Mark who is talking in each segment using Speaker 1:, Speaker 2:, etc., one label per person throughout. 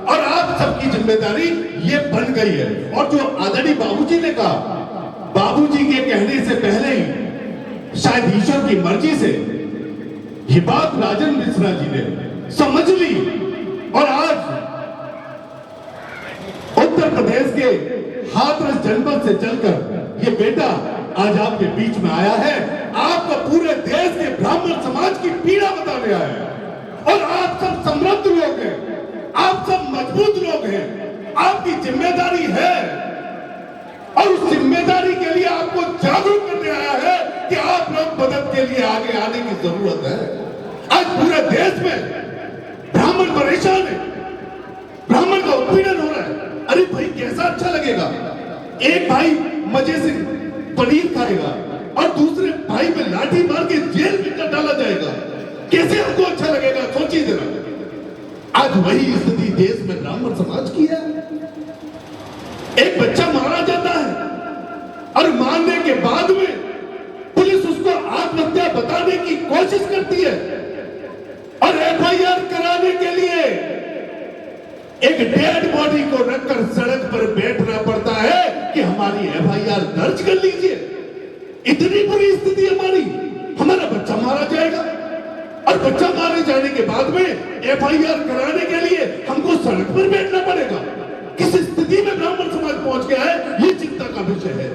Speaker 1: और आप सबकी जिम्मेदारी ये बन गई है। और जो आदरणीय बाबूजी ने कहा, बाबूजी के कहने से पहले ही शायद ईश्वर की मर्जी से ये बात राजन मिश्रा जी ने समझ ली और आज उत्तर प्रदेश के हाथरस जनपद से चलकर ये बेटा आज आपके बीच में आया है। आपका पूरे देश के ब्राह्मण समाज की पीड़ा बताने आया है और आप सब समृद्ध लोग हैं, आप सब मजबूत लोग हैं, आपकी जिम्मेदारी है और उस जिम्मेदारी के लिए आपको जागरूक करने आया है कि आप लोग मदद के लिए आगे आने की जरूरत है। आज पूरे देश में ब्राह्मण परेशान है, ब्राह्मण का उत्पीड़न हो रहा है। अरे भाई कैसा अच्छा लगेगा, एक भाई मजे से पनीर खाएगा और दूसरे भाई में लाठी मार के जेल में कर डाला जाएगा, कैसे हमको अच्छा लगेगा? सोचिए जरा। आज वही स्थिति देश में ब्राह्मण समाज की है। एक बच्चा मारा जाता है और मारने के बाद में पुलिस उसको आत्महत्या बताने की कोशिश करती है और एफआईआर कराने के लिए एक डेड बॉडी को रखकर सड़क पर बैठना पड़ता है कि हमारी एफआईआर दर्ज कर लीजिए। इतनी बुरी स्थिति हमारी, हमारा बच्चा मारा जाएगा और बच्चा मारे जाने के बाद में एफआईआर कराने के लिए हमको सड़क पर बैठना पड़ेगा। किस स्थिति में ब्राह्मण समाज पहुंच गया है, ये चिंता का विषय है।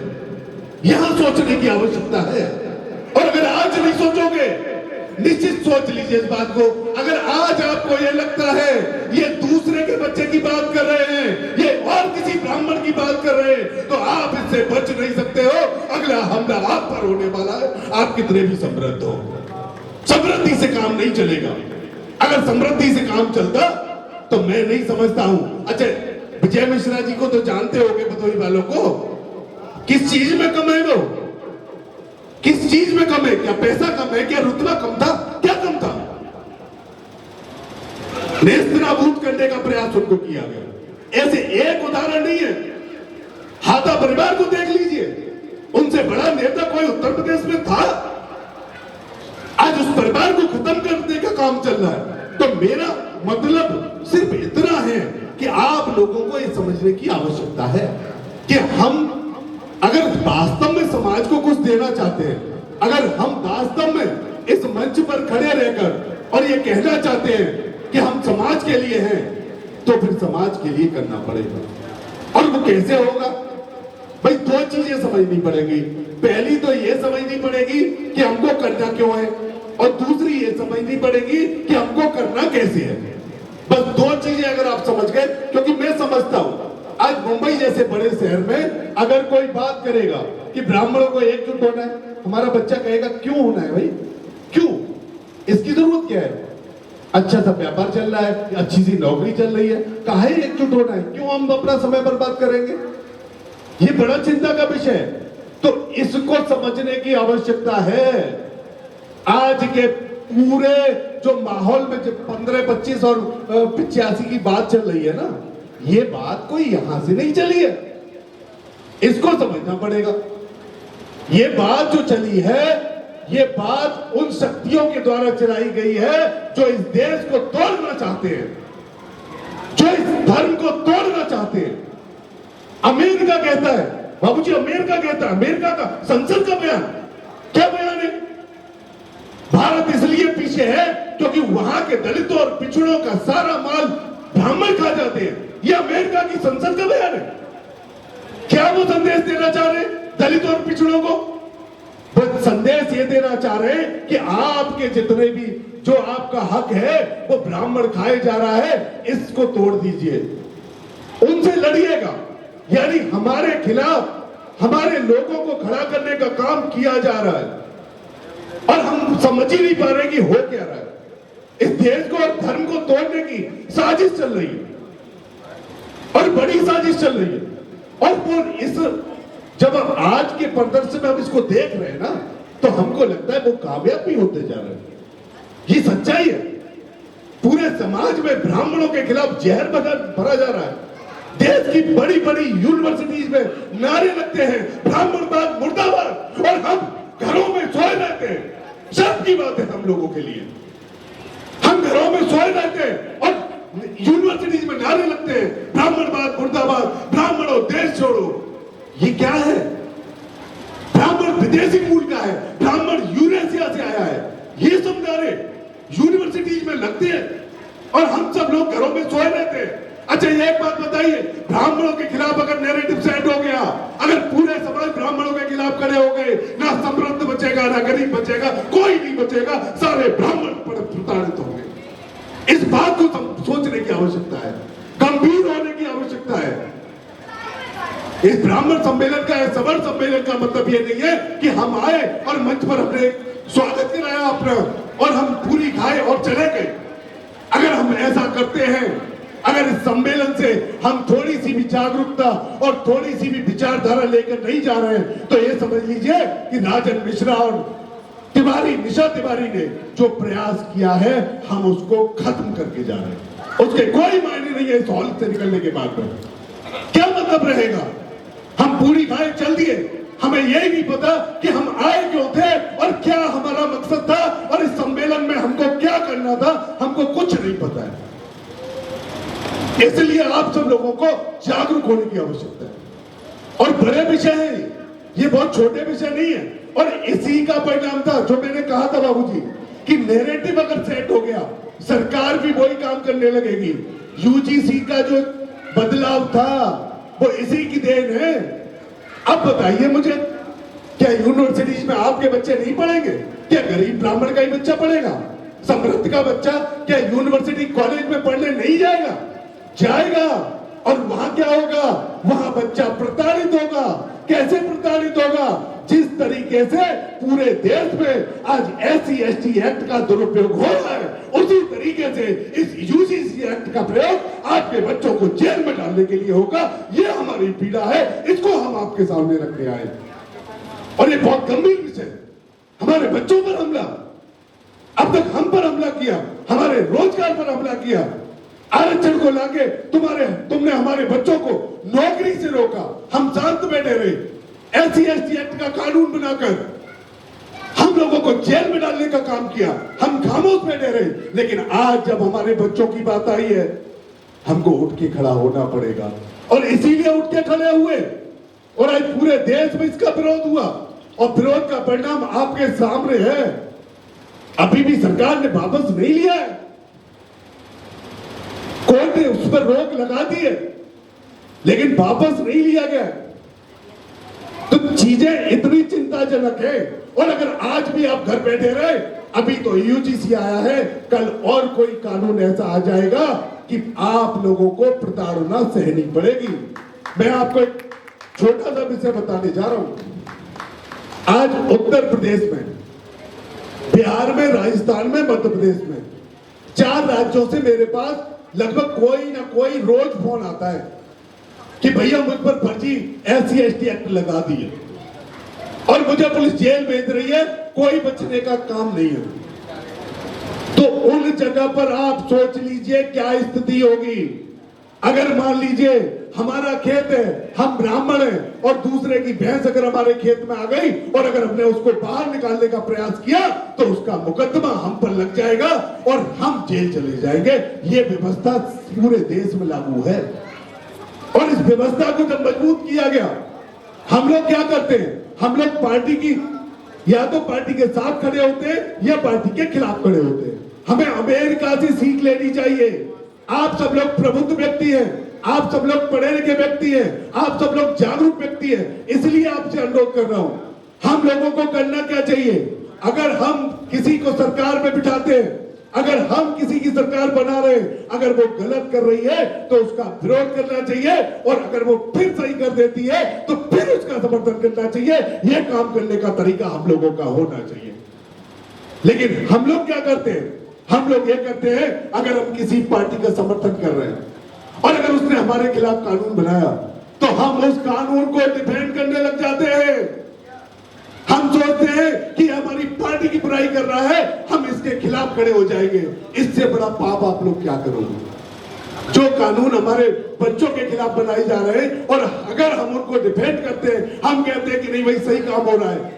Speaker 1: यहां सोचने की आवश्यकता है और अगर आज नहीं सोचोगे, निश्चित सोच लीजिए इस बात को। अगर आज आपको ये लगता है ये दूसरे के बच्चे की बात कर रहे हैं, ये और किसी ब्राह्मण की बात कर रहे हैं, तो आप इससे बच नहीं सकते हो। अगला हमला आप पर होने वाला है, आप कितने भी समृद्ध हो। समृद्धि से काम नहीं चलेगा। अगर समृद्धि से काम चलता तो मैं नहीं समझता हूं। अच्छा, विजय मिश्रा जी को तो जानते होंगे, भदोही वालों को। किस चीज में कम है वो? किस चीज में कम है? क्या पैसा कम है? क्या रुतबा कम था? क्या कम था? नेस्तनाबूद करने का प्रयास उनको किया गया। ऐसे एक उदाहरण नहीं है। हाथा परिवार को देख लीजिए, उनसे बड़ा नेता कोई उत्तर प्रदेश में था? आज उस परिवार को खत्म करने का काम चल रहा है। तो मेरा मतलब सिर्फ इतना है कि आप लोगों को यह समझने की आवश्यकता है कि हम अगर वास्तव में समाज को कुछ देना चाहते हैं, अगर हम वास्तव में इस मंच पर खड़े रहकर और ये कहना चाहते हैं कि हम समाज के लिए हैं, तो फिर समाज के लिए करना पड़ेगा। और वो कैसे होगा भाई? दो चीजें समझनी पड़ेगी। पहली तो ये समझनी पड़ेगी कि हमको करना क्यों है, और दूसरी ये समझनी पड़ेगी कि हमको करना कैसे है। बस दो चीजें अगर आप समझ गए, क्योंकि मैं समझता हूं आज मुंबई जैसे बड़े शहर में अगर कोई बात करेगा कि ब्राह्मणों को एकजुट होना है, हमारा बच्चा कहेगा क्यों होना है भाई? क्यों? इसकी जरूरत क्या है? अच्छा सा व्यापार चल रहा है, अच्छी सी नौकरी चल रही है, काहे एकजुट होना है? क्यों हम अपना समय बर्बाद करेंगे? ये बड़ा चिंता का विषय है। तो इसको समझने की आवश्यकता है। आज के पूरे जो माहौल में 15, 25 और 85 की बात चल रही है ना, ये बात कोई यहां से नहीं चली है, इसको समझना पड़ेगा। ये बात जो चली है, ये बात उन शक्तियों के द्वारा चलाई गई है जो इस देश को तोड़ना चाहते हैं, जो इस धर्म को तोड़ना चाहते हैं। अमेरिका कहता है, बाबूजी अमेरिका कहता है, अमेरिका का संसद का बयान, क्या बयान है? भारत इसलिए पीछे है क्योंकि वहां के दलितों और पिछड़ों का सारा माल ब्राह्मण खा जाते हैं। ये अमेरिका की संसद का बयान है। क्या वो संदेश देना चाह रहे दलितों और पिछड़ों को? वो संदेश ये देना चाह रहे हैं कि आपके जितने भी जो आपका हक है वो ब्राह्मण खाए जा रहा है, इसको तोड़ दीजिए, उनसे लड़िएगा। यानी हमारे खिलाफ हमारे लोगों को खड़ा करने का काम किया जा रहा है और हम समझ ही नहीं पा रहे कि हो क्या रहा है। इस देश को और धर्म को तोड़ने की साजिश चल रही है और बड़ी साजिश चल रही है। और वो इस जब हम आज के प्रदर्शन में हम इसको देख रहे हैं ना, तो हमको लगता है वो कामयाब भी होते जा रहे हैं। ये सच्चाई है। पूरे समाज में ब्राह्मणों के खिलाफ जहर भरा जा रहा है। देश की बड़ी बड़ी यूनिवर्सिटीज में नारे लगते हैं ब्राह्मणवाद मुर्दाबाद, और हम घरों में सोए रहते हैं। शर्म की बात है हम लोगों के लिए। हम घरों में सोए रहते हैं और यूनिवर्सिटीज में नारे लगते हैं, ब्राह्मणवाद मुर्दाबाद, ब्राह्मणों देश छोड़ो। ये क्या है? ब्राह्मण विदेशी मूल का है, ब्राह्मण यूरेशिया से आया है। ये सब नारे यूनिवर्सिटीज में लगते हैं और हम सब लोग घरों में सोए रहते हैं। अच्छा, ये एक बात बताइए, ब्राह्मणों के खिलाफ अगर नैरेटिव सेट हो गया, अगर पूरे समाज ब्राह्मणों के खिलाफ खड़े हो गए, ना समृद्ध बचेगा ना गरीब बचेगा, कोई नहीं बचेगा, सारे ब्राह्मण प्रताड़ित होंगे। इस बात को सोचने की आवश्यकता है, गंभीर होने की आवश्यकता है। इस ब्राह्मण सम्मेलन का, सवर्ण सम्मेलन का मतलब ये नहीं है कि हम आए और मंच पर हमने स्वागत कराया अपना और हम पूरी खाए और चले गए। अगर हम ऐसा करते हैं, अगर इस सम्मेलन से हम थोड़ी सी भी जागरूकता और थोड़ी सी भी विचारधारा लेकर नहीं जा रहे हैं, तो ये समझ लीजिए कि राजन मिश्रा और तिवारी, निशा तिवारी ने जो प्रयास किया है, हम उसको खत्म करके जा रहे हैं। उसके कोई मायने नहीं है इस हॉल से निकलने के बाद में। क्या मतलब रहेगा? हम पूरी खाए चल दिए, हमें यही नहीं पता कि हम आए क्यों थे और क्या हमारा मकसद था और इस सम्मेलन में हमको क्या करना था, हमको कुछ नहीं पता है। इसलिए आप सब लोगों को जागरूक होने की आवश्यकता है। और बड़े विषय है ये, बहुत छोटे विषय नहीं है। और इसी का परिणाम था जो मैंने कहा था बाबूजी, कि नैरेटिव अगर सेट हो गया, सरकार भी वही काम करने लगेगी। यूजीसी का जो बदलाव था वो इसी की देन है। अब बताइए मुझे, क्या यूनिवर्सिटीज में आपके बच्चे नहीं पढ़ेंगे? क्या गरीब ब्राह्मण का ही बच्चा पढ़ेगा? समृद्ध का बच्चा क्या यूनिवर्सिटी कॉलेज में पढ़ने नहीं जाएगा? जाएगा। और वहां क्या होगा? वहां बच्चा प्रताड़ित होगा। कैसे प्रताड़ित होगा? जिस तरीके से पूरे देश में आज SC/ST एक्ट का दुरुपयोग हो रहा है, उसी तरीके से इस UGC एक्ट का प्रयोग आपके बच्चों को जेल में डालने के लिए होगा। ये हमारी पीड़ा है, इसको हम आपके सामने रखने आए। और ये बहुत गंभीर विषय, हमारे बच्चों पर हमला, अब तक हम पर हमला किया, हमारे रोजगार पर हमला किया, आरक्षण को लाके तुमने हमारे बच्चों को नौकरी से रोका, हम शांत बैठे रहे। SC/ST एक्ट का कानून बनाकर हम लोगों को जेल में डालने का काम किया, हम खामोश बैठे रहे। लेकिन आज जब हमारे बच्चों की बात आई है, हमको उठ के खड़ा होना पड़ेगा। और इसीलिए उठ के खड़े हुए और आज पूरे देश में इसका विरोध हुआ और विरोध का परिणाम आपके सामने है। अभी भी सरकार ने वापस नहीं लिया है, कोर्ट ने उस पर रोक लगा दी है, लेकिन वापस नहीं लिया गया। तो चीजें इतनी चिंताजनक है। और अगर आज भी आप घर बैठे रहे, अभी तो UGC आया है, कल और कोई कानून ऐसा आ जाएगा कि आप लोगों को प्रताड़ना सहनी पड़ेगी। मैं आपको एक छोटा सा विषय बताने जा रहा हूं। आज उत्तर प्रदेश में, बिहार में, राजस्थान में, मध्य प्रदेश में, 4 राज्यों से मेरे पास लगभग कोई ना कोई रोज फोन आता है कि भैया मुझ पर फर्जी SC/ST एक्ट लगा दिए और मुझे पुलिस जेल भेज रही है, कोई बचने का काम नहीं है। तो उन जगह पर आप सोच लीजिए क्या स्थिति होगी। अगर मान लीजिए हमारा खेत है, हम ब्राह्मण हैं और दूसरे की भैंस अगर हमारे खेत में आ गई और अगर हमने उसको बाहर निकालने का प्रयास किया, तो उसका मुकदमा हम पर लग जाएगा और हम जेल चले जाएंगे। ये व्यवस्था पूरे देश में लागू है। और इस व्यवस्था को जब मजबूत किया गया, हम लोग क्या करते हैं? हम लोग पार्टी की, या तो पार्टी के साथ खड़े होते हैं या पार्टी के खिलाफ खड़े होते हैं। हमें अमेरिका से सीख लेनी चाहिए। आप सब लोग प्रबुद्ध व्यक्ति हैं, आप सब लोग पढ़े लिखे व्यक्ति हैं, आप सब लोग जागरूक व्यक्ति हैं। इसलिए आपसे अनुरोध कर रहा हूं, हम लोगों को करना क्या चाहिए? अगर हम किसी को सरकार में बिठाते हैं, अगर हम किसी की सरकार बना रहे हैं, अगर वो गलत कर रही है तो उसका विरोध करना चाहिए, और अगर वो फिर सही कर देती है तो फिर उसका समर्थन करना चाहिए। यह काम करने का तरीका हम लोगों का होना चाहिए। लेकिन हम लोग क्या करते हैं? हम लोग ये करते हैं, अगर हम किसी पार्टी का समर्थन कर रहे हैं और अगर उसने हमारे खिलाफ कानून बनाया, तो हम उस कानून को डिफेंड करने लग जाते हैं। हम सोचते हैं कि हमारी पार्टी की बुराई कर रहा है, हम इसके खिलाफ खड़े हो जाएंगे। इससे बड़ा पाप आप लोग क्या करोगे? जो कानून हमारे बच्चों के खिलाफ बनाए जा रहे हैं और अगर हम उनको डिफेंड करते हैं, हम कहते हैं कि नहीं भाई सही काम हो रहा है,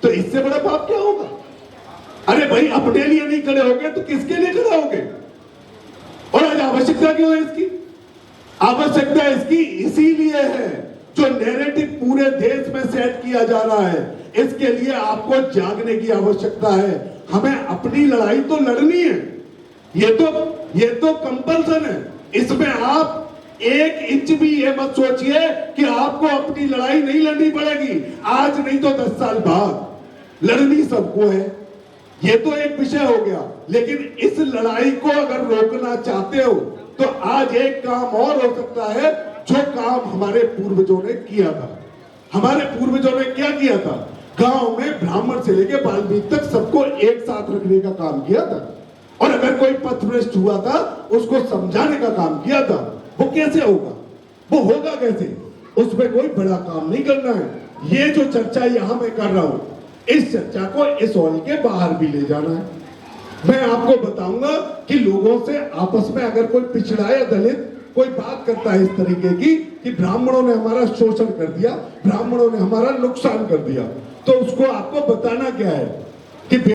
Speaker 1: तो इससे बड़ा पाप क्या होगा? अरे भाई अपने लिए नहीं खड़े होगे तो किसके लिए खड़े होगे? और आज आवश्यकता क्यों है इसकी? आवश्यकता इसकी इसीलिए है, जो नैरेटिव पूरे देश में सेट किया जा रहा है, इसके लिए आपको जागने की आवश्यकता है। हमें अपनी लड़ाई तो लड़नी है, ये तो कंपल्सन है। इसमें आप एक इंच भी ये मत सोचिए कि आपको अपनी लड़ाई नहीं लड़नी पड़ेगी, आज नहीं तो 10 साल बाद लड़नी सबको है। ये तो एक विषय हो गया, लेकिन इस लड़ाई को अगर रोकना चाहते हो तो आज एक काम और हो सकता है, जो काम हमारे पूर्वजों ने किया था। हमारे पूर्वजों ने क्या किया था? गांव में ब्राह्मण से लेकर बाल्मीकि तक सबको एक साथ रखने का काम किया था, और अगर कोई पथभ्रष्ट हुआ था उसको समझाने का काम किया था। वो कैसे होगा? वो होगा कैसे? उसमें कोई बड़ा काम नहीं करना है। ये जो चर्चा यहां मैं कर रहा हूं, इस चर्चा को इस हॉल के बाहर भी ले जाना है। मैं आपको बताऊंगा कि लोगों से आपस में अगर कोई पिछड़ा या दलित कोई बात करता है इस तरीके की कि ब्राह्मणों ने हमारा शोषण कर दिया, ब्राह्मणों ने हमारा नुकसान कर दिया, तो उसको आपको बताना क्या है कि